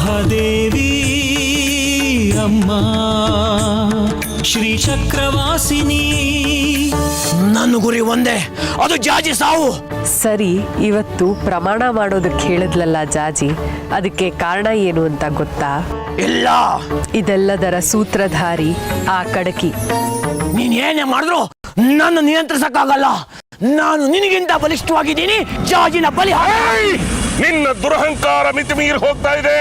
ಮಹಾದೇವಿ ಅಮ್ಮ ಶ್ರೀ ಚಕ್ರವಾಸಿನಿ. ನನ್ನ ಗುರಿ ಒಂದೇ, ಅದು ಜಾಜಿ ಸಾವು. ಸರಿ, ಇವತ್ತು ಪ್ರಮಾಣ ಮಾಡೋದಕ್ಕೆ ಹೇಳಿದ್ಲಲ್ಲ ಜಾಜಿ, ಅದಕ್ಕೆ ಕಾರಣ ಏನು ಅಂತ ಗೊತ್ತಾ? ಇಲ್ಲ. ಇದೆಲ್ಲದರ ಸೂತ್ರಧಾರಿ ಆ ಕಡಕಿ. ನೀನ್ ಏನೇ ಮಾಡಿದ್ರು ನನ್ನ ನಿಯಂತ್ರಿಸಕ್ಕಾಗಲ್ಲ. ನಾನು ನಿನಗಿಂತ ಬಲಿಷ್ಠವಾಗಿದ್ದೀನಿ. ಜಾಜಿನ ಬಲಿ. ನಿನ್ನ ದುರಹಂಕಾರ ಮಿತಿ ಮೀರಿ ಹೋಗ್ತಾ ಇದೆ.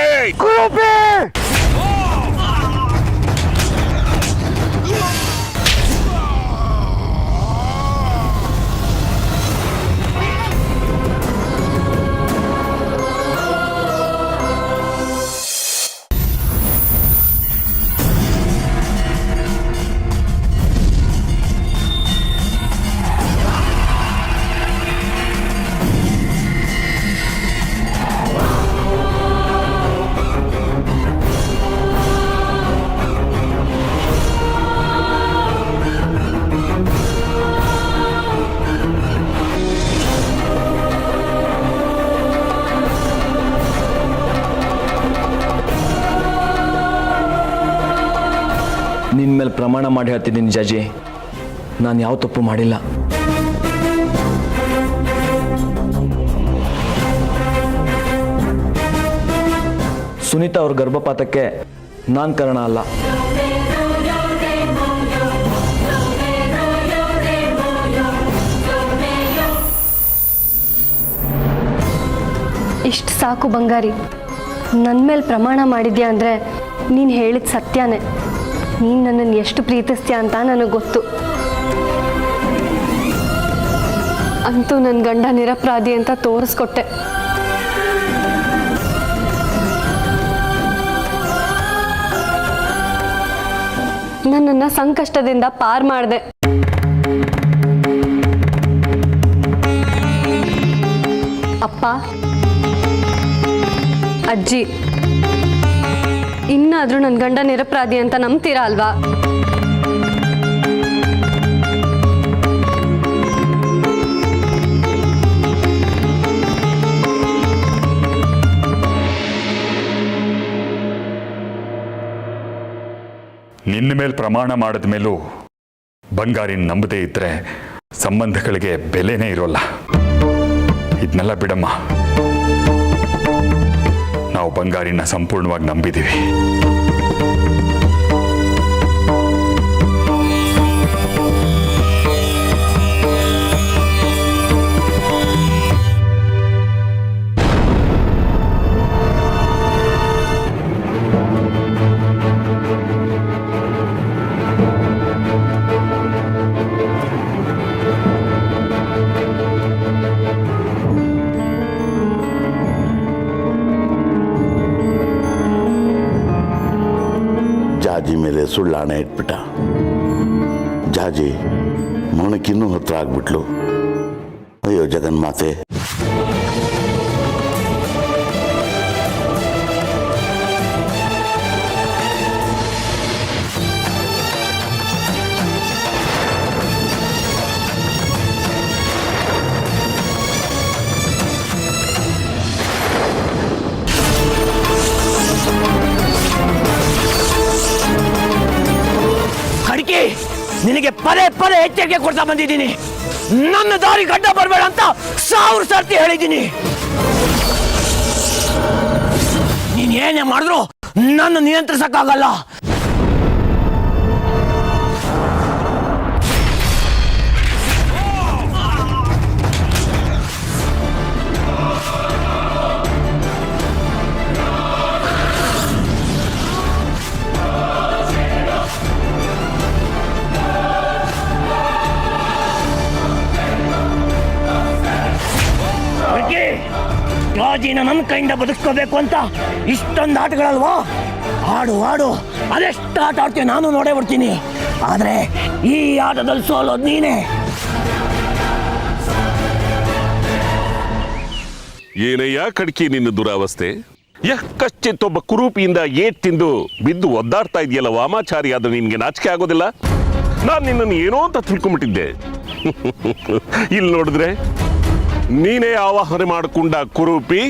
ನಿನ್ನ ಮೇಲೆ ಪ್ರಮಾಣ ಮಾಡಿ ಹೇಳ್ತಿದ್ದೀನಿ ಜಾಜಿ, ನಾನು ಯಾವ ತಪ್ಪು ಮಾಡಿಲ್ಲ. ಸುನೀತಾ ಅವ್ರ ಗರ್ಭಪಾತಕ್ಕೆ ನಾನು ಕಾರಣ ಅಲ್ಲ. ಇಷ್ಟು ಸಾಕು ಬಂಗಾರಿ. ನನ್ನ ಮೇಲೆ ಪ್ರಮಾಣ ಮಾಡಿದ್ಯಾ ಅಂದರೆ ನೀನು ಹೇಳಿದ ಸತ್ಯನೇ. ನೀನು ನನ್ನನ್ನು ಎಷ್ಟು ಪ್ರೀತಿಸ್ತೀಯ ಅಂತ ನನಗೆ ಗೊತ್ತು. ಅಂತೂ ನನ್ನ ಗಂಡ ನಿರಪರಾಧಿ ಅಂತ ತೋರಿಸ್ಕೊಟ್ಟೆ. ನನ್ನನ್ನು ಸಂಕಷ್ಟದಿಂದ ಪಾರ್ ಮಾಡಿದೆ. ಅಪ್ಪ, ಅಜ್ಜಿ, ಇನ್ನಾದರೂ ನನ್ನ ಗಂಡ ನಿರಪರಾಧಿ ಅಂತ ನಂಬ್ತೀರಾ ಅಲ್ವಾ? ನಿನ್ನ ಮೇಲೆ ಪ್ರಮಾಣ ಮಾಡಿದ ಮೇಲೂ ಬಂಗಾರಿನ ನಂಬದೇ ಇದ್ರೆ ಸಂಬಂಧಗಳಿಗೆ ಬೆಲೆನೇ ಇರೋಲ್ಲ. ಇದನ್ನೆಲ್ಲ ಬಿಡಮ್ಮ, ನಾವು ಬಂಗಾರಿನ ಸಂಪೂರ್ಣವಾಗಿ ನಂಬಿದ್ದೀವಿ. ಜಾಜಿ ಮೇಲೆ ಸುಳ್ಳಾಣೆ ಇಟ್ಬಿಟ್ಟ. ಜಾಜಿ ಮರಣಕ್ಕಿನ್ನೂ ಹತ್ರ ಆಗ್ಬಿಟ್ಲು. ಅಯ್ಯೋ ಜಗನ್ಮಾತೆ. ನಿನಗೆ ಪದೇ ಪದೇ ಎಚ್ಚರಿಕೆ ಕೊಡ್ತಾ ಬಂದಿದ್ದೀನಿ. ನನ್ನ ದಾರಿ ಗಡ್ಡ ಬರಬೇಡ ಅಂತ 1000 ಸರ್ತಿ ಹೇಳಿದ್ದೀನಿ. ನೀನ್ ಏನೇ ಮಾಡಿದ್ರು ನನ್ನ ನಿಯಂತ್ರಿಸಕ್ಕಾಗಲ್ಲ. ಜಾಜಿನ ನನ್ನ ಕೈಯಿಂದ ಬದುಕೋಬೇಕು ಅಂತ ಇಷ್ಟೊಂದು ಆಟಗಳಲ್ವಾ? ಆಡು ಆಡು, ಅದೆಷ್ಟು ಆಟ ಆಡ್ತೀವಿ ನಾನು ನೋಡೇ ಬರ್ತೀನಿ. ಆದ್ರೆ ಈ ಆಟದಲ್ಲಿ ಸೋಲೋದು ನೀನೇ. ಏನಯ್ಯ ಕಡ್ಕಿ ನಿನ್ನ ದುರಾವಸ್ಥೆ? ಯಾಕಶ್ಚಿತ್ತೊಬ್ಬ ಕುರೂಪಿಯಿಂದ ಏಟ್ ತಿಂದು ಬಿದ್ದು ಒದ್ದಾಡ್ತಾ ಇದೆಯಲ್ಲ ವಾಮಾಚಾರಿ, ಅದು ನಿನ್ಗೆ ನಾಚಿಕೆ ಆಗೋದಿಲ್ಲ? ನಾನು ನಿನ್ನನ್ನು ಏನೋ ಅಂತ ತಿಳ್ಕೊಂಬಿಟ್ಟಿದ್ದೆ. ಇಲ್ಲಿ ನೋಡಿದ್ರೆ ನೀನೇ ಆವಾಹನೆ ಮಾಡಿಕೊಂಡ ಕುರೂಪಿ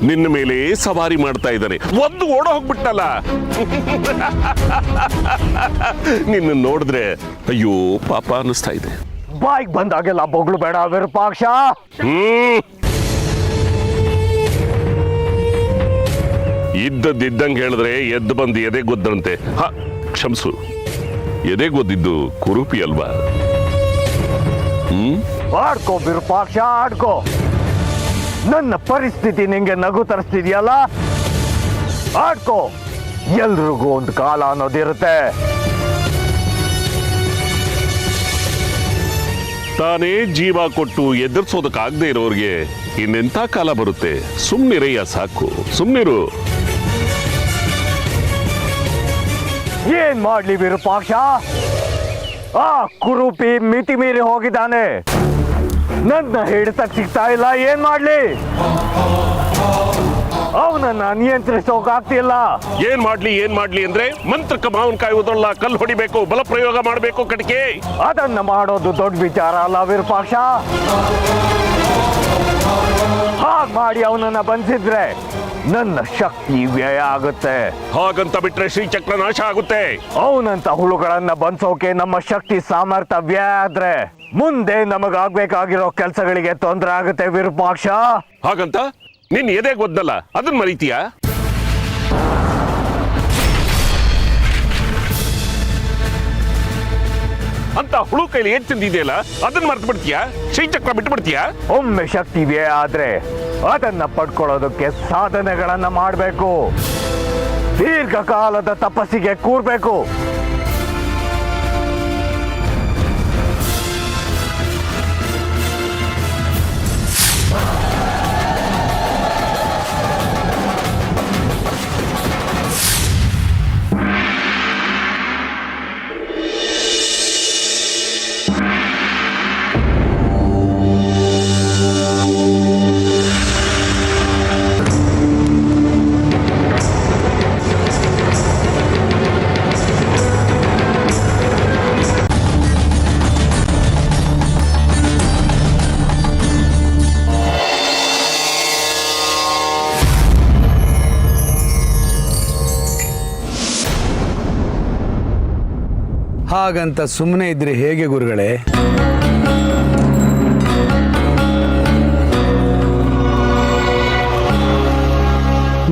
ನಿನ್ನ ಮೇಲೆ ಸವಾರಿ ಮಾಡ್ತಾ ಇದ್ದಾನೆ. ಒಂದು ಓಡ ಹೋಗ್ಬಿಟ್ಟಲ್ಲ. ನಿನ್ನ ನೋಡಿದ್ರೆ ಅಯ್ಯೋ ಪಾಪ ಅನ್ನಿಸ್ತಾ ಇದೆ. ಬಾಯ್ಗೆ ಬಂದಾಗೆಲ್ಲ ಬೊಗಳು ಬೇಡ ವಿರೂಪಾಕ್ಷ. ಇದ್ದಂಗೆ ಹೇಳಿದ್ರೆ ಎದ್ದು ಬಂದು ಎದೆಗೊದ್ದಂತೆ. ಕ್ಷಮಿಸು, ಎದೆಗೊದ್ದಿದ್ದು ಕುರೂಪಿ ಅಲ್ವಾ? ಆಡ್ಕೋ ವಿರೂಪಾಕ್ಷ, ಆಡ್ಕೋ. ನನ್ನ ಪರಿಸ್ಥಿತಿ ನಿಂಗೆ ನಗು ತರಿಸ್ತಿದ್ಯಲ್ಲ, ಆಡ್ಕೋ. ಎಲ್ರಿಗೂ ಒಂದು ಕಾಲ ಅನ್ನೋದಿರುತ್ತೆ. ತಾನೇ ಜೀವ ಕೊಟ್ಟು ಎದುರಿಸೋದಕ್ಕಾಗದೆ ಇರೋರಿಗೆ ಇನ್ನೆಂಥ ಕಾಲ ಬರುತ್ತೆ? ಸುಮ್ನಿರಯ್ಯ, ಸಾಕು, ಸುಮ್ನಿರು. ಏನ್ ಮಾಡ್ಲಿ ವಿರೂಪಾಕ್ಷ? ಆ ಕುರೂಪಿ ಮಿತಿ ಮೀರಿ ಹೋಗಿದ್ದಾನೆ. ನನ್ನ ಹಿಡಿತಕ್ಕೆ ಸಿಗ್ತಾ ಇಲ್ಲ. ಏನ್ ಮಾಡ್ಲಿ? ಅವನನ್ನ ನಿಯಂತ್ರಿಸೋಕಾಗ್ತಿಲ್ಲ. ಏನ್ ಮಾಡ್ಲಿ ಅಂದ್ರೆ ಮಂತ್ರಕ್ಕೆ ಮಾವಿನಕಾಯಿ ಉದಲ್ಲ, ಕಲ್ಲು ಹೊಡಿಬೇಕು, ಬಲ ಪ್ರಯೋಗ ಮಾಡಬೇಕು ಕಟ್ಕೆ. ಅದನ್ನ ಮಾಡೋದು ದೊಡ್ಡ ವಿಚಾರ ಅಲ್ಲ ವಿರೂಪಾಕ್ಷ. ಹಾಗೆ ಮಾಡಿ ಅವನನ್ನ ಬಂಧಿಸಿದ್ರೆ ನನ್ನ ಶಕ್ತಿ ವ್ಯಯ ಆಗುತ್ತೆ. ಹಾಗಂತ ಬಿಟ್ರೆ ಶ್ರೀಚಕ್ರ ನಾಶ ಆಗುತ್ತೆ. ಅವನಂತ ಹುಳುಗಳನ್ನ ಬಂಧಿಸೋಕೆ ನಮ್ಮ ಶಕ್ತಿ ಸಾಮರ್ಥ್ಯ ವ್ಯಯ ಆದ್ರೆ ಮುಂದೆ ನಮಗಾಗ್ಬೇಕಾಗಿರೋ ಕೆಲಸಗಳಿಗೆ ತೊಂದರೆ ಆಗುತ್ತೆ ವಿರೂಪಾಕ್ಷ. ಹಾಗಂತ ನಿನ್ ಎದೆಗೆ ಒದ್ದಲ್ಲ, ಅದನ್ನ ಮರೀತೀಯ? ಅಂತ ಹುಳು ಕೈಲಿ ಏನ್ ತಿಂದಿದೆಯಲ್ಲ ಅದನ್ನ ಮರ್ತು ಬಿಡ್ತೀಯ? ಶ್ರೀಚಕ್ರ ಬಿಟ್ಟು ಬಿಡ್ತೀಯ? ಒಮ್ಮೆ ಶಕ್ತಿ ವ್ಯಯ ಆದ್ರೆ ಅದನ್ನ ಪಡ್ಕೊಳ್ಳೋದಕ್ಕೆ ಸಾಧನೆಗಳನ್ನ ಮಾಡಬೇಕು. ದೀರ್ಘಕಾಲದ ತಪಸ್ಸಿಗೆ ಕೂರ್ಬೇಕು. ಹಾಗಂತ ಸುಮ್ಮನೆ ಇದ್ರೆ ಹೇಗೆ ಗುರುಗಳೇ?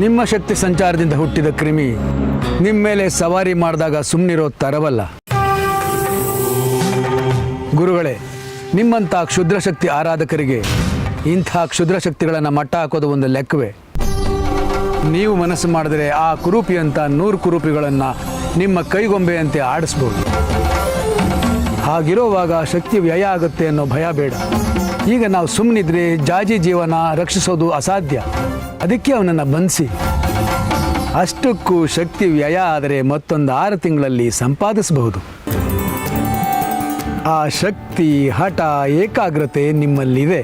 ನಿಮ್ಮ ಶಕ್ತಿ ಸಂಚಾರದಿಂದ ಹುಟ್ಟಿದ ಕ್ರಿಮಿ ನಿಮ್ಮ ಮೇಲೆ ಸವಾರಿ ಮಾಡಿದಾಗ ಸುಮ್ಮನಿರೋ ತರವಲ್ಲ. ಗುರುಗಳೇ, ನಿಮ್ಮಂಥ ಕ್ಷುದ್ರ ಶಕ್ತಿ ಆರಾಧಕರಿಗೆ ಇಂಥ ಕ್ಷುದ್ರ ಶಕ್ತಿಗಳನ್ನು ಮಟ್ಟ ಹಾಕೋದು ಒಂದು ಲೆಕ್ಕವೇ? ನೀವು ಮನಸ್ಸು ಮಾಡಿದ್ರೆ ಆ ಕುರೂಪಿ ಅಂತ 100 ಕುರೂಪಿಗಳನ್ನು ನಿಮ್ಮ ಕೈಗೊಂಬೆಯಂತೆ ಆಡಿಸ್ಬೋದು. ಹಾಗಿರೋವಾಗ ಶಕ್ತಿ ವ್ಯಯ ಆಗುತ್ತೆ ಅನ್ನೋ ಭಯ ಬೇಡ. ಈಗ ನಾವು ಸುಮ್ಮನಿದ್ರೆ ಜಾಜಿ ಜೀವನ ರಕ್ಷಿಸೋದು ಅಸಾಧ್ಯ. ಅದಕ್ಕೆ ಅವನನ್ನು ಬಂಧಿಸಿ. ಅಷ್ಟಕ್ಕೂ ಶಕ್ತಿ ವ್ಯಯ ಆದರೆ ಮತ್ತೊಂದು 6 ತಿಂಗಳಲ್ಲಿ ಸಂಪಾದಿಸಬಹುದು. ಆ ಶಕ್ತಿ, ಹಠ, ಏಕಾಗ್ರತೆ ನಿಮ್ಮಲ್ಲಿದೆ.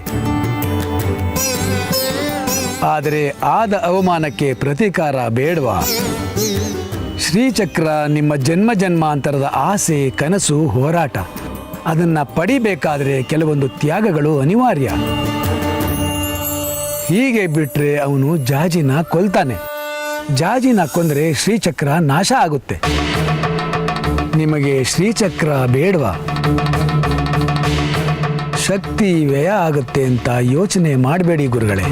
ಆದರೆ ಆದ ಅವಮಾನಕ್ಕೆ ಪ್ರತೀಕಾರ ಬೇಡವಾ? ಶ್ರೀಚಕ್ರ ನಿಮ್ಮ ಜನ್ಮ ಜನ್ಮಾಂತರದ ಆಸೆ, ಕನಸು, ಹೋರಾಟ. ಅದನ್ನು ಪಡಿಬೇಕಾದ್ರೆ ಕೆಲವೊಂದು ತ್ಯಾಗಗಳು ಅನಿವಾರ್ಯ. ಹೀಗೆ ಬಿಟ್ಟರೆ ಅವನು ಜಾಜಿನ ಕೊಲ್ತಾನೆ. ಜಾಜಿನ ಕೊಂದರೆ ಶ್ರೀಚಕ್ರ ನಾಶ ಆಗುತ್ತೆ. ನಿಮಗೆ ಶ್ರೀಚಕ್ರ ಬೇಡವಾ? ಶಕ್ತಿ ವ್ಯಯ ಆಗುತ್ತೆ ಅಂತ ಯೋಚನೆ ಮಾಡಬೇಡಿ ಗುರುಗಳೇ.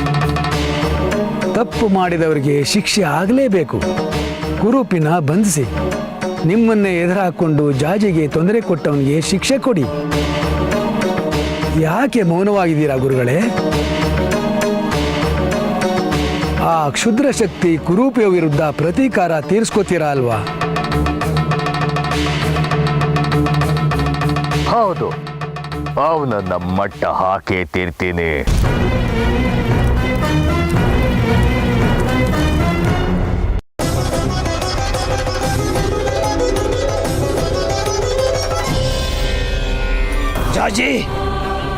ತಪ್ಪು ಮಾಡಿದವರಿಗೆ ಶಿಕ್ಷೆ ಆಗಲೇಬೇಕು. ಕುರೂಪಿನ ಬಂಧಿಸಿ. ನಿಮ್ಮನ್ನೇ ಎದುರಾಕೊಂಡು ಜಾಜಿಗೆ ತೊಂದರೆ ಕೊಟ್ಟವನಿಗೆ ಶಿಕ್ಷೆ ಕೊಡಿ. ಯಾಕೆ ಮೌನವಾಗಿದ್ದೀರಾ ಗುರುಗಳೇ? ಆ ಕ್ಷುದ್ರ ಶಕ್ತಿ ಕುರೂಪಿಯ ವಿರುದ್ಧ ಪ್ರತೀಕಾರ ತೀರಿಸ್ಕೋತೀರಾ ಅಲ್ವಾ? ಹೌದು, ಅವನನ್ನ ಮಟ್ಟ ಹಾಕೇ ತೀರ್ತೀನಿ. ಜಾಜಿ,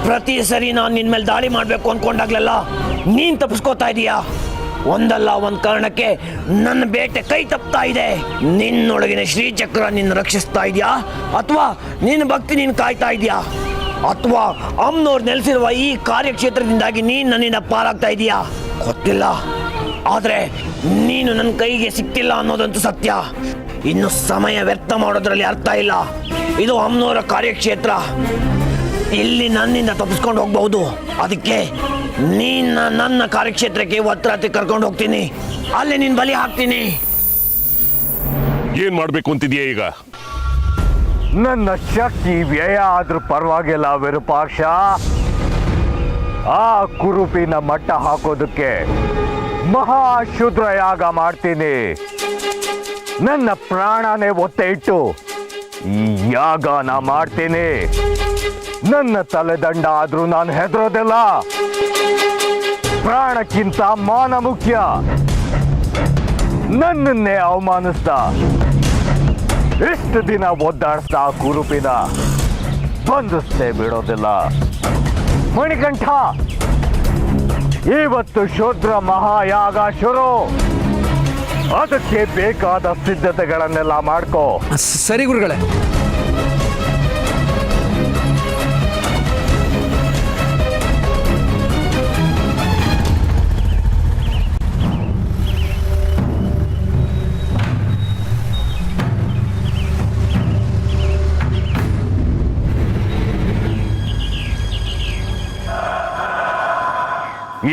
ಪ್ರತಿ ಸರಿ ನಾನು ನಿನ್ ಮೇಲೆ ದಾಳಿ ಮಾಡ್ಬೇಕು ಅನ್ಕೊಂಡಾಗ್ಲೆಲ್ಲ ನೀನ್ ತಪ್ಪಿಸ್ಕೋತಾ ಇದೀಯಾ. ಒಂದಲ್ಲ ಒಂದ್ ಕಾರಣಕ್ಕೆ ನನ್ನ ಬೇಟೆ ಕೈ ತಪ್ತಾ ಇದೆ. ನಿನ್ನೊಳಗಿನ ಶ್ರೀಚಕ್ರ ನಿನ್ನ ರಕ್ಷಿಸ್ತಾ ಇದೆಯಾ ಅಥವಾ ನಿನ್ನ ಭಕ್ತಿ ನೀನು ಕಾಯ್ತಾ ಇದೆಯಾ? ಅಥವಾ ಅಮ್ಮನವ್ರು ನೆಲೆಸಿರುವ ಈ ಕಾರ್ಯಕ್ಷೇತ್ರದಿಂದಾಗಿ ನೀನು ನನ್ನಿಂದ ಪಾರಾಗ್ತಾ ಇದೀಯಾ ಗೊತ್ತಿಲ್ಲ. ಆದ್ರೆ ನೀನು ನನ್ನ ಕೈಗೆ ಸಿಕ್ತಿಲ್ಲ ಅನ್ನೋದಂತೂ ಸತ್ಯ. ಇನ್ನು ಸಮಯ ವ್ಯರ್ಥ ಮಾಡೋದ್ರಲ್ಲಿ ಅರ್ಥ ಇಲ್ಲ. ಇದು ಅಮ್ಮನವರ ಕಾರ್ಯಕ್ಷೇತ್ರ. ಇಲ್ಲಿ ನನ್ನಿಂದ ತಪ್ಪಿಸ್ಕೊಂಡು ಹೋಗ್ಬಹುದು. ಅದಕ್ಕೆ ನನ್ನ ಕಾರ್ಯಕ್ಷೇತ್ರಕ್ಕೆ ಹತ್ರ ಕರ್ಕೊಂಡು ಹೋಗ್ತೀನಿ. ಅಲ್ಲಿ ನೀನ್ ಬಲಿ ಹಾಕ್ತೀನಿ. ಏನ್ ಮಾಡ್ಬೇಕು ಅಂತಿದ್ಯಾ ಈಗ? ನನ್ನ ಶಕ್ತಿ ವ್ಯಯ ಆದ್ರೂ ಪರವಾಗಿಲ್ಲ ವಿರೂಪಾಕ್ಷ. ಆ ಕುರುಪಿನ ಮಟ್ಟ ಹಾಕೋದಕ್ಕೆ ಮಹಾಶೂದ್ರ ಯಾಗ ಮಾಡ್ತೀನಿ. ನನ್ನ ಪ್ರಾಣನೇ ಒತ್ತೆ ಇಟ್ಟು ಈ ಯಾಗನ ಮಾಡ್ತೀನಿ. ನನ್ನ ತಲೆದಂಡ ಆದ್ರೂ ನಾನು ಹೆದರೋದಿಲ್ಲ. ಪ್ರಾಣಕ್ಕಿಂತ ಮಾನ ಮುಖ್ಯ. ನನ್ನನ್ನೇ ಅವಮಾನಿಸ್ದ ಇಷ್ಟು ದಿನ ಒದ್ದಾಡಿಸ್ದ ಆ ಕುರುಪಿನ ಬಂಧಿಸ್ತೇ ಬಿಡೋದಿಲ್ಲ. ಮಣಿಕಂಠ, ಇವತ್ತು ಶೂದ್ರ ಮಹಾಯಾಗ ಶುರು. ಅದಕ್ಕೆ ಬೇಕಾದ ಸಿದ್ಧತೆಗಳನ್ನೆಲ್ಲ ಮಾಡ್ಕೋ. ಸರಿ ಗುರುಗಳೇ.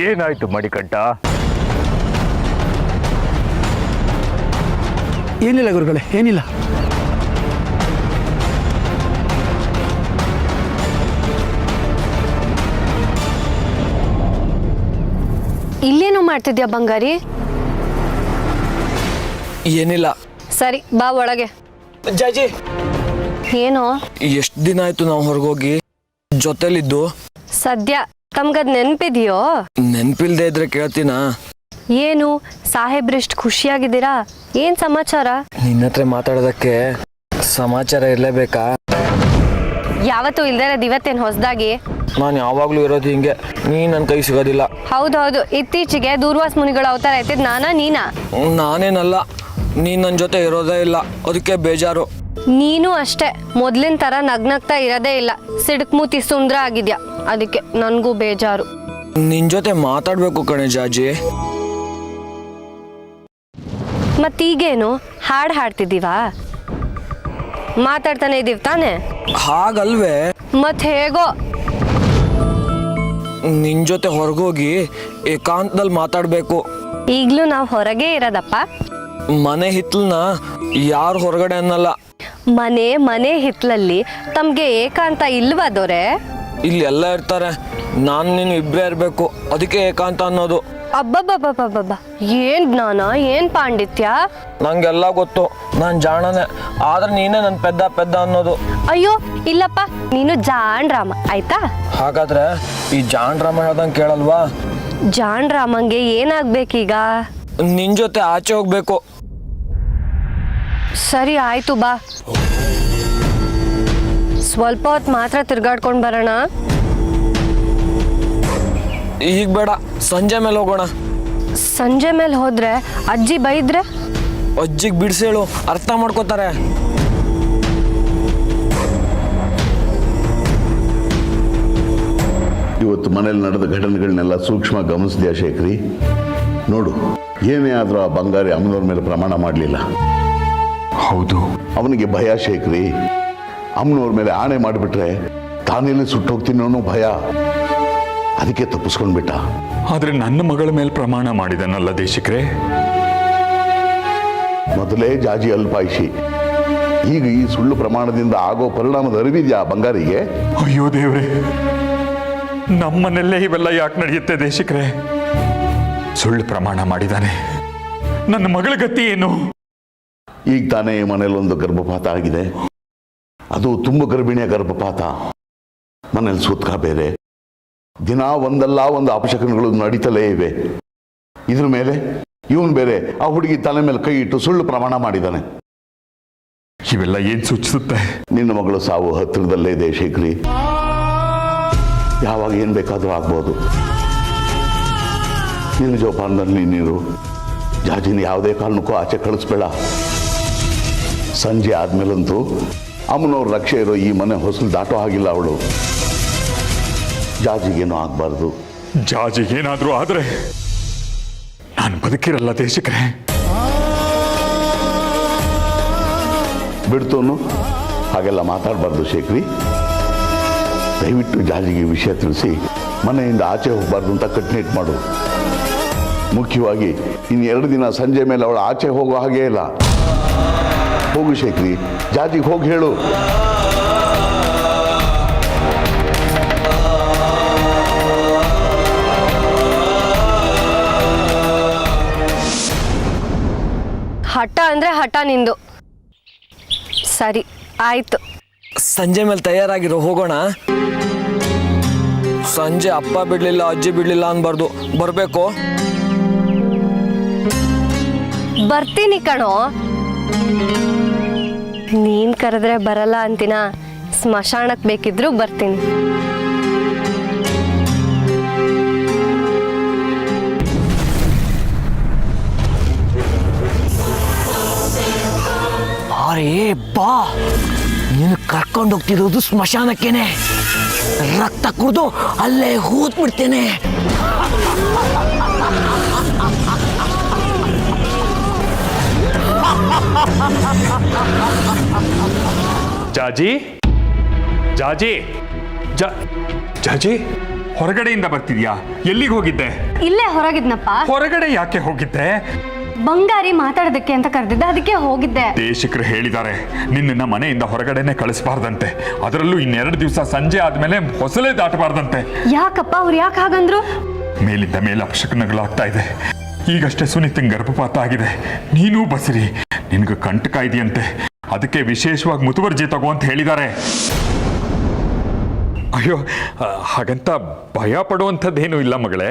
ಏನಾಯ್ತು ಮಣಿಕಂಠ? ಏನಿಲ್ಲ ಗುರುಗಳೇ, ಏನಿಲ್ಲ. ಇಲ್ಲೇನು ಮಾಡ್ತಿದ್ಯಾ ಬಂಗಾರಿ? ಏನಿಲ್ಲ. ಸರಿ ಬಾ ಒಳಗೆ. ಜಾಜಿ, ಏನೋ ಎಷ್ಟು ದಿನ ಆಯ್ತು ನಾವು ಹೊರಗೋಗಿ ಜೊತೆಲಿದ್ದು? ಸದ್ಯ ತಮ್ಗದ್ ನೆನ್ಪಿದ್ಯೋ? ನೆನ್ಪಿಲ್ದೇ ಇದ್ರೆ ಕೇಳ್ತೀನಾ? ಏನು ಸಾಹೇಬ್ರಿಷ್ಟು ಖುಷಿಯಾಗಿದ್ದೀರಾ? ಏನ್ ಸಮಾಚಾರ? ನಿನ್ನ ಹತ್ರ ಮಾತಾಡೋದಕ್ಕೆ ಸಮಾಚಾರ ಇರಲೇಬೇಕಾ? ಯಾವತ್ತೂ ಇಲ್ದೇ ಇರೋದು ಇವತ್ತೇನು ಹೊಸದಾಗಿ? ನಾನು ಯಾವಾಗ್ಲೂ ಇರೋದು ಹಿಂಗೆ. ನೀ ನನ್ನ ಕೈ ಸಿಗೋದಿಲ್ಲ. ಹೌದೌದು, ಇತ್ತೀಚೆಗೆ ದೂರ್ವಾಸ ಮುನಿಗಳ ಅವತಾರ ಆಯ್ತಿದ್ ನೀನಾ? ನಾನೇನಲ್ಲ, ನೀನ್ ನನ್ನ ಜೊತೆ ಇರೋದೇ ಇಲ್ಲ, ಅದಕ್ಕೆ ಬೇಜಾರು. ನೀನು ಅಷ್ಟೇ, ಮೊದ್ಲಿನ ತರ ನಗ್ನಗ್ತಾ ಇರೋದೇ ಇಲ್ಲ. ಸಿಡುಕ್ಮೂತಿ ಸುಂದ್ರ ಆಗಿದ್ಯಾ, ಅದಕ್ಕೆ ನನ್ಗೂ ಬೇಜಾರು. ನಿನ್ ಜೊತೆ ಮಾತಾಡ್ಬೇಕು ಕಣೆ ಜಾಜಿ. ಮತ್ತೀಗೇನು ಹಾಡು ಹಾಡ್ತಿದ್ದೀವಾ? ಮಾತಾಡ್ತಾನೆ ಇದೀವಿ ತಾನೆ? ಹಾಗಲ್ವೇ. ಮತ್ ಹೇಗೋ ನಿನ್ ಜೊತೆ ಹೊರಗೋಗಿ ಏಕಾಂತದಲ್ಲಿ ಮಾತಾಡ್ಬೇಕು. ಈಗ್ಲೂ ನಾವು ಹೊರಗೆ ಇರೋದಪ್ಪ. ಮನೆ ಹಿತ್ಲನ್ನ ಯಾರು ಹೊರಗಡೆ ಅನ್ನಲ್ಲ. ಮನೆ ಹಿತ್ಲಲ್ಲಿ ತಮ್ಗೆ ಏಕಾಂತ ಇಲ್ವಾ ದೊರೆ? ಇಲ್ಲಿ ಎಲ್ಲ ಇರ್ತಾರೆ, ನಾನು ನೀನು ಇಬ್ಬರೇ ಇರಬೇಕು, ಅದಕ್ಕೆ ಏಕಾಂತ ಅನ್ನೋದು. ಅಬ್ಬಬ್ಬಬ್ಬಬ್ಬಬ್ಬ, ಏನ್ ಜ್ಞಾನ, ಏನ್ ಪಾಂಡಿತ್ಯ! ನಂಗೆಲ್ಲ ಗೊತ್ತು, ನಾನು ಜಾಣನೆ. ಆದ್ರೆ ನೀನೇ ನನ್ನ ಪೆದ್ದ ಅನ್ನೋದು. ಅಯ್ಯೋ ಇಲ್ಲಪ್ಪ, ನೀನು ಜಾಣ್ ರಾಮ ಆಯ್ತಾ? ಹಾಗಾದ್ರೆ ಈ ಜಾಣ್ ರಾಮ ಹೇಳ್ದಂಗೆ ಕೇಳಲ್ವಾ? ಜಾಣ್ ರಾಮಂಗೆ ಏನಾಗ್ಬೇಕೀಗ? ನಿನ್ ಜೊತೆ ಆಚೆ ಹೋಗ್ಬೇಕು. ಸರಿ ಆಯ್ತು ಬಾ, ಸ್ವಲ್ಪ ಹೊತ್ತು ಮಾತ್ರ ತಿರ್ಗಾಡ್ಕೊಂಡ್ ಬರೋಣ. ಈಗ ಬೇಡ, ಸಂಜೆ ಮೇಲೆ ಹೋಗೋಣ. ಸಂಜೆ ಮೇಲೆ ಹೋದ್ರೆ ಅಜ್ಜಿ ಬೈದ್ರೆ? ಅಜ್ಜಿಗೆ ಬಿಡಿಸೇಳು, ಅರ್ಥ ಮಾಡ್ಕೋತಾರೆ. ಇವತ್ತು ಮನೇಲಿ ನಡೆದ ಘಟನೆಗಳನ್ನೆಲ್ಲ ಸೂಕ್ಷ್ಮ ಗಮನಿಸಿದ್ಯಾ ಶೇಖರಿ? ನೋಡು, ಏನೇ ಆದರೂ ಆ ಬಂಗಾರಿ ಅಮ್ಮನವ್ರ ಮೇಲೆ ಪ್ರಮಾಣ ಮಾಡಲಿಲ್ಲ. ಹೌದು, ಅವನಿಗೆ ಭಯ ಶೇಖರಿ. ಅಮ್ಮನವ್ರ ಮೇಲೆ ಆಣೆ ಮಾಡಿಬಿಟ್ರೆ ತಾನೆಲ್ಲಿ ಸುಟ್ಟೋಗ್ತೀನಿ ಅನ್ನೋ ಭಯ. ಅದಕ್ಕೆ ತಪ್ಪಿಸ್ಕೊಂಡ್ಬಿಟ್ಟ. ಆದ್ರೆ ನನ್ನ ಮಗಳ ಮೇಲೆ ಪ್ರಮಾಣ ಮಾಡಿದನಲ್ಲ ದೇಶಿಕ್ರೆ. ಮೊದಲೇ ಜಾಜಿ ಅಲ್ಪಾಯುಷಿ. ಈಗ ಈ ಸುಳ್ಳು ಪ್ರಮಾಣದಿಂದ ಆಗೋ ಪರಿಣಾಮದ ಅರಿವಿದ್ಯಾ ಬಂಗಾರಿಗೆ? ಅಯ್ಯೋ ದೇವ್ರೆ, ನಮ್ಮನೆಲ್ಲೇ ಇವೆಲ್ಲ ಯಾಕೆ ನಡೆಯುತ್ತೆ ದೇಶಿಕ್ರೆ? ಸುಳ್ಳು ಪ್ರಮಾಣ ಮಾಡಿದಾನೆ, ನನ್ನ ಮಗಳ ಗತಿ ಏನು? ಈಗ ತಾನೇ ಈ ಮನೇಲಿ ಒಂದು ಗರ್ಭಪಾತ ಆಗಿದೆ. ಅದು ತುಂಬ ಗರ್ಭಿಣಿಯ ಗರ್ಭಪಾತ. ಮನೇಲಿ ಸೂತ್ಕ ಬೇರೆ. ದಿನ ಒಂದಲ್ಲ ಒಂದು ಅಪಶಕನಗಳು ನಡೀತಲೇ ಇವೆ. ಇದ್ರ ಮೇಲೆ ಇವನ್ ಬೇರೆ ಆ ಹುಡುಗಿ ತಲೆ ಮೇಲೆ ಕೈ ಇಟ್ಟು ಸುಳ್ಳು ಪ್ರಮಾಣ ಮಾಡಿದ್ದಾನೆ. ಇವೆಲ್ಲ ಏನ್ ಸೂಚಿಸುತ್ತೆ? ನಿನ್ನ ಮಗಳು ಸಾವು ಹತ್ತಿರದಲ್ಲೇ ಇದೆ ಶೇಖರಿ. ಯಾವಾಗ ಏನ್ ಬೇಕಾದ್ರೂ ಆಗ್ಬೋದು. ನಿನ್ನ ಜೋಪಾನದಲ್ಲಿ ನೀರು. ಜಾಜಿನ ಯಾವುದೇ ಕಾರಣಕ್ಕೂ ಆಚೆ ಕಳಿಸ್ಬೇಡ. ಸಂಜೆ ಆದ್ಮೇಲಂತೂ ಅಮ್ಮನವ್ರ ರಕ್ಷೆ ಇರೋ ಈ ಮನೆ ಹೊಸಲು ದಾಟೋ ಹಾಗಿಲ್ಲ ಅವಳು. ಜಾಜಿಗೇನು ಆಗಬಾರ್ದು. ಜಾಜಿಗೇನಾದ್ರೂ ಆದ್ರೆ ನಾನು ಬದುಕಿರಲ್ಲ ದೇಶಿಕರೇ. ಬಿಡ್ತೋನು ಹಾಗೆಲ್ಲ ಮಾತಾಡಬಾರ್ದು ಶೇಖರಿ. ದಯವಿಟ್ಟು ಜಾಜಿಗೆ ವಿಷಯ ತಿಳಿಸಿ ಮನೆಯಿಂದ ಆಚೆ ಹೋಗಬಾರ್ದು ಅಂತ ಕಟ್ನಿಟ್ ಮಾಡು. ಮುಖ್ಯವಾಗಿ ಇನ್ನು 2 ದಿನ ಸಂಜೆ ಮೇಲೆ ಅವಳು ಆಚೆ ಹೋಗೋ ಹಾಗೇ ಇಲ್ಲ. ಹೋಗು ಶೇಖರಿ, ಜಾಜಿಗೆ ಹೋಗಿ ಹೇಳು. ಹಠ ಅಂದರೆ ಹಠ ನಿಂದು. ಸರಿ ಆಯಿತು. ಸಂಜೆ ಮೇಲೆ ತಯಾರಾಗಿರೋ, ಹೋಗೋಣ. ಸಂಜೆ ಅಪ್ಪ ಬಿಡ್ಲಿಲ್ಲ ಅಜ್ಜಿ ಬಿಡ್ಲಿಲ್ಲ ಅನ್ಬಾರ್ದು, ಬರಬೇಕು. ಬರ್ತೀನಿ ಕಣೋ. ನೀನ್ ಕರೆದ್ರೆ ಬರಲ್ಲ ಅಂತಿನ. ಸ್ಮಶಾನಕ್ಕೆ ಬೇಕಿದ್ರು ಬರ್ತೀನಿ. ಅರೇ ಬಾ, ನೀನು ಕರ್ಕೊಂಡು ಹೋಗ್ತಿರೋದು ಸ್ಮಶಾನಕ್ಕೇನೆ. ರಕ್ತ ಕುಡಿದು ಅಲ್ಲೇ ಹೂತ್ ಬಿಡ್ತೇನೆ. ಜಾಜಿ, ಜಾಜಿ, ಜಾಜಿ, ಹೊರಗಡೆಯಿಂದ ಬರ್ತಿದ್ಯಾ? ಎಲ್ಲಿಗೆ ಹೋಗಿದ್ದೆ? ಇಲ್ಲೇ ಹೊರಗಿದ್ನಪ್ಪ. ಹೊರಗಡೆ ಯಾಕೆ ಹೋಗಿದ್ದೆ? ಬಂಗಾರಿ ಮಾತಾಡೋದಕ್ಕೆ ಅಂತ ಕರೆದಿದ್ದ, ಅದಕ್ಕೆ ಹೋಗಿದ್ದೆ. ದೇಶಿಕರು ಹೇಳಿದ್ದಾರೆ ನಿನ್ನ ಮನೆಯಿಂದ ಹೊರಗಡೆನೆ ಕಳಿಸಬಾರ್ದಂತೆ. ಅದರಲ್ಲೂ 2 ದಿವಸ ಸಂಜೆ ಆದ್ಮೇಲೆ ಹೊಸಲೇ ದಾಟಬಾರ್ದಂತೆ. ಯಾಕಪ್ಪ, ಅವ್ರು ಯಾಕೆ ಹಾಗಂದ್ರು? ಮೇಲಿಂದ ಮೇಲೆ ಅಪಶಕನಗಳಾಗ್ತಾ ಇದೆ. ಈಗಷ್ಟೇ ಸುನೀತಂಗೆ ಗರ್ಭಪಾತ ಆಗಿದೆ. ನೀನೂ ಬಸಿರಿ, ನಿನ್ಗೆ ಕಂಟಕ ಇದೆಯಂತೆ. ಅದಕ್ಕೆ ವಿಶೇಷವಾಗಿ ಮುತುವರ್ಜಿ ತಗೋ ಅಂತ ಹೇಳಿದ್ದಾರೆ. ಅಯ್ಯೋ, ಹಾಗಂತ ಭಯ ಪಡುವಂಥದ್ದೇನೂ ಇಲ್ಲ ಮಗಳೇ.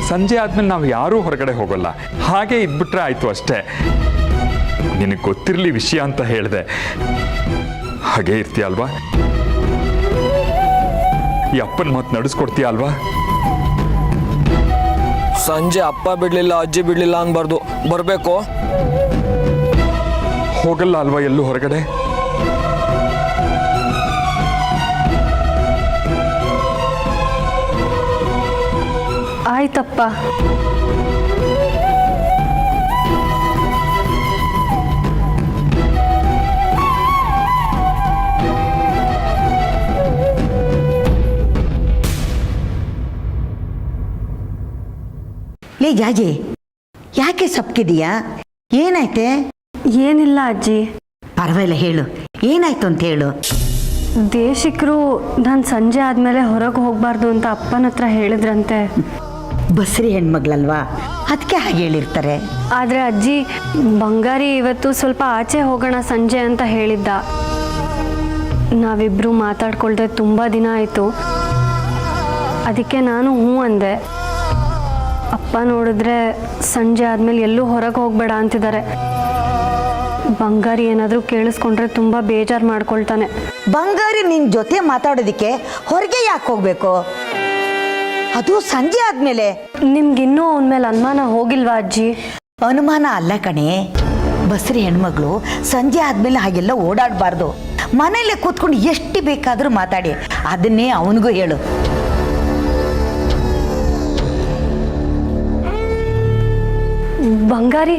ಸಂಜೆ ಆದ್ಮೇಲೆ ನಾವು ಯಾರೂ ಹೊರಗಡೆ ಹೋಗೋಲ್ಲ, ಹಾಗೆ ಇದ್ಬಿಟ್ರೆ ಆಯ್ತು ಅಷ್ಟೇ. ನಿನಗೆ ಗೊತ್ತಿರಲಿ ವಿಷಯ ಅಂತ ಹೇಳಿದೆ. ಹಾಗೆ ಇರ್ತೀಯ ಅಲ್ವಾ? ಈ ಅಪ್ಪನ ಮಾತು ನಡೆಸ್ಕೊಡ್ತೀಯ ಅಲ್ವಾ? ಸಂಜೆ ಅಪ್ಪ ಬಿಡ್ಲಿಲ್ಲ ಅಜ್ಜಿ ಬಿಡ್ಲಿಲ್ಲ ಅನ್ಬಾರ್ದು, ಬರಬೇಕು. ಹೋಗಲ್ಲ ಅಲ್ವಾ ಎಲ್ಲೂ ಹೊರಗಡೆ? ಆಯ್ತಪ್ಪ. ಲೇ ಜಾಜಿ, ಯಾಕೆ ಸಪ್ಕಿದೀಯಾ? ಏನಾಯ್ತೆ? ಏನಿಲ್ಲ ಅಜ್ಜಿ. ಪರವಾಗಿಲ್ಲ, ಹೇಳು, ಏನಾಯ್ತು ಅಂತ ಹೇಳು. ದೇಶಿಕರು ನಾನು ಸಂಜೆ ಆದಮೇಲೆ ಹೊರಗೆ ಹೋಗಬಾರ್ದು ಅಂತ ಅಪ್ಪನ ಹತ್ರ ಹೇಳಿದ್ರಂತೆ. ಬಸ್ರಿ ಹೆಣ್ಮಗ್ಳಲ್ವಾ, ಅದಕ್ಕೆ ಹಾಗೆ ಹೇಳಿರ್ತಾರೆ. ಆದರೆ ಅಜ್ಜಿ, ಬಂಗಾರಿ ಇವತ್ತು ಸ್ವಲ್ಪ ಆಚೆ ಹೋಗೋಣ ಸಂಜೆ ಅಂತ ಹೇಳಿದ್ದ. ನಾವಿಬ್ಬರು ಮಾತಾಡ್ಕೊಳ್ದೆ ತುಂಬ ದಿನ ಆಯಿತು. ಅದಕ್ಕೆ ನಾನು ಹ್ಞೂ ಅಂದೆ. ಅಪ್ಪ ನೋಡಿದ್ರೆ ಸಂಜೆ ಆದಮೇಲೆ ಎಲ್ಲೂ ಹೊರಗೆ ಹೋಗಬೇಡ ಅಂತಿದ್ದಾರೆ. ಬಂಗಾರಿ ಏನಾದರೂ ಕೇಳಿಸ್ಕೊಂಡ್ರೆ ತುಂಬ ಬೇಜಾರು ಮಾಡ್ಕೊಳ್ತಾನೆ. ಬಂಗಾರಿ ನಿನ್ ಜೊತೆ ಮಾತಾಡೋದಕ್ಕೆ ಹೊರಗೆ ಯಾಕೆ ಹೋಗ್ಬೇಕು? ಅದು ಸಂಜೆ ಆದ್ಮೇಲೆ. ನಿಮ್ಗಿನ್ನೂ ಅವನ ಮೇಲೆ ಅನುಮಾನ ಹೋಗಿಲ್ವಾ ಅಜ್ಜಿ? ಅನುಮಾನ ಅಲ್ಲ ಕಣೆ, ಬಸ್ರಿ ಹೆಣ್ಮಗಳು ಸಂಜೆ ಆದ್ಮೇಲೆ ಹಾಗೆಲ್ಲ ಓಡಾಡಬಾರ್ದು. ಮನೇಲೆ ಕೂತ್ಕೊಂಡು ಎಷ್ಟು ಬೇಕಾದರೂ ಮಾತಾಡಿ, ಅದನ್ನೇ ಅವನಿಗೂ ಹೇಳು. ಬಂಗಾರಿ,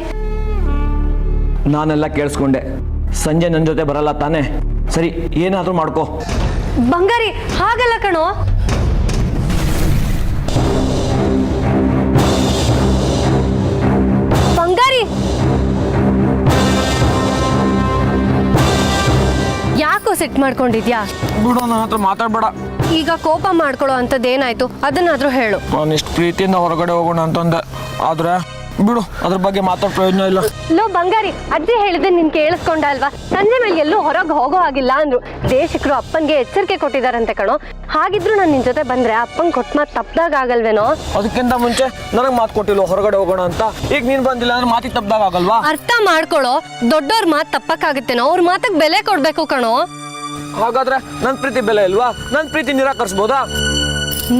ನಾನೆಲ್ಲ ಕೇಳಿಸ್ಕೊಂಡೆ. ಸಂಜೆ ನನ್ನ ಜೊತೆ ಬರಲ್ಲ ತಾನೇ? ಸರಿ, ಏನಾದರೂ ಮಾಡ್ಕೋ. ಬಂಗಾರಿ ಹಾಗಲ್ಲ ಕಣೋ. ಬಂಗಾರಿ, ಯಾಕೋ ಸಿಟ್ಟು ಮಾಡ್ಕೊಂಡಿದ್ಯಾ? ಬಿಡು, ನನ್ನ ಹತ್ರ ಮಾತಾಡ್ಬೇಡ. ಈಗ ಕೋಪ ಮಾಡ್ಕೊಳ್ಳೋ ಅಂಥದ್ದೇನಾಯ್ತು ಅದನ್ನಾದ್ರೂ ಹೇಳು. ನಾನು ಇಷ್ಟು ಪ್ರೀತಿಯಿಂದ ಹೊರಗಡೆ ಹೋಗೋಣ ಅಂತಂದೆ, ಆದ್ರೆ ಬಿಡು, ಅದ್ರ ಬಗ್ಗೆ ಮಾತಾಡೋ ಪ್ರಯೋಜನ ಇಲ್ಲ. ಲೋ ಬಂಗಾರಿ, ಅಜ್ಜಿ ಹೇಳಿದ್ರೆ ನೀನ್ ಕೇಳಿಸ್ಕೊಂಡ ಅಲ್ವಾ? ಸಂಜೆ ಮೇಲೆ ಎಲ್ಲೂ ಹೊರಗೆ ಹೋಗೋ ಹಾಗಿಲ್ಲ ಅಂದ್ರು. ದೇಶಿಕರು ಅಪ್ಪನ್ಗೆ ಎಚ್ಚರಿಕೆ ಕೊಟ್ಟಿದಾರಂತೆ ಕಣೋ. ಹಾಗಿದ್ರು ನಾನು ನಿನ್ ಜೊತೆ ಬಂದ್ರೆ ಅಪ್ಪನ್ ಕೊಟ್ಟು ಮಾತು ತಪ್ಪದಾಗ ಆಗಲ್ವೇನೋ? ಅದಕ್ಕಿಂತ ಮುಂಚೆ ನನಗೆ ಮಾತು ಕೊಟ್ಟಿಲ್ಲ ಹೊರಗಡೆ ಹೋಗೋಣ ಅಂತ. ಈಗ ನೀನ್ ಬಂದಿಲ್ಲ ಅಂದ್ರೆ ಮಾತಿಗೆ ತಪ್ಪದಾಗ ಆಗಲ್ವಾ? ಅರ್ಥ ಮಾಡ್ಕೊಳ್ಳೋ. ದೊಡ್ಡವ್ರ ಮಾತು ತಪ್ಪಕ್ಕಾಗುತ್ತೇನೋ? ಅವ್ರ ಮಾತಿಗೆ ಬೆಲೆ ಕೊಡ್ಬೇಕು ಕಣೋ. ಹಾಗಾದ್ರೆ ನನ್ನ ಪ್ರೀತಿ ಬೆಲೆ ಇಲ್ವಾ? ನನ್ನ ಪ್ರೀತಿ ನಿರಾಕರಿಸ್ಬೋದಾ?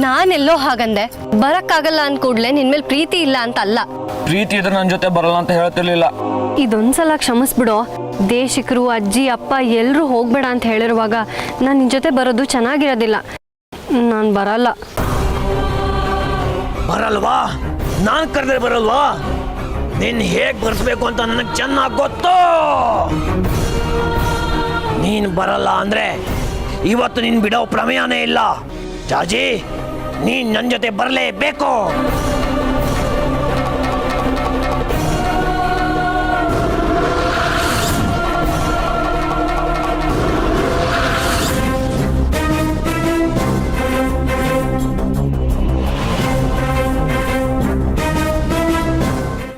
ನಾನೆಲ್ಲೋ ಹಾಗಂದೆ. ಬರಕ್ಕಾಗಲ್ಲ ಅಂದ ಕೂಡ್ಲೆ ನಿನ್ಮೇಲೆ ಪ್ರೀತಿ ಇಲ್ಲ ಅಂತ ಅಲ್ಲ. ಪ್ರೀತಿ ಇದ್ರೆ ನನ್ನ ಜೊತೆ ಬರಲ್ಲ ಅಂತ ಹೇಳ್ತಿರ್ಲಿಲ್ಲ. ಇದೊಂದ್ಸಲ ಕ್ಷಮಿಸ್ಬಿಡೋ. ದೇಶಿಕರು ಅಜ್ಜಿ ಅಪ್ಪ ಎಲ್ಲರೂ ಹೋಗ್ಬೇಡ ಅಂತ ಹೇಳಿರುವಾಗ ನಾನು ನಿನ್ ಜೊತೆ ಬರೋದು ಚೆನ್ನಾಗಿರೋದಿಲ್ಲ. ನಾನು ಬರಲ್ಲ. ಬರಲ್ವಾ? ನಾನು ಕರೆದ್ರೆ ಬರಲ್ವಾ? ನೀನ್ ಹೇಗ್ ಬರ್ಸ್ಬೇಕು ಅಂತ ನನಗೆ ಚೆನ್ನಾಗಿ ಗೊತ್ತು. ನೀನ್ ಬರಲ್ಲ ಅಂದ್ರೆ ಇವತ್ತು ನೀನ್ ಬಿಡೋ ಪ್ರಮೇಯನೇ ಇಲ್ಲ. ಜಾಜಿ, ನೀನ್ ನನ್ನ ಜೊತೆ ಬರಲೇಬೇಕು.